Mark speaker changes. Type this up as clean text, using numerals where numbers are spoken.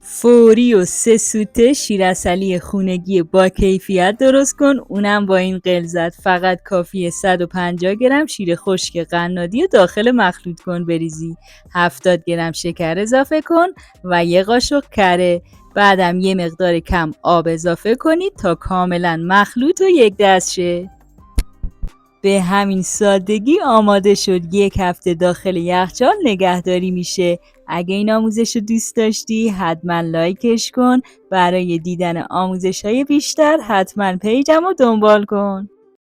Speaker 1: فوری و 3 سوته شیرعسلی خونگی با کیفیت درست کن، اونم با این غلظت. فقط کافیه 150 گرم شیر خشک قنادی و داخل مخلوط کن بریزی، 70 گرم شکر اضافه کن و یه قاشق کره. بعدم یه مقدار کم آب اضافه کنید تا کاملا مخلوط و یک دست شه. به همین سادگی آماده شد. 1 هفته داخل یخچال نگهداری میشه. اگه این آموزش رو دوست داشتی حتما لایکش کن. برای دیدن آموزش‌های بیشتر حتما پیجم رو دنبال کن.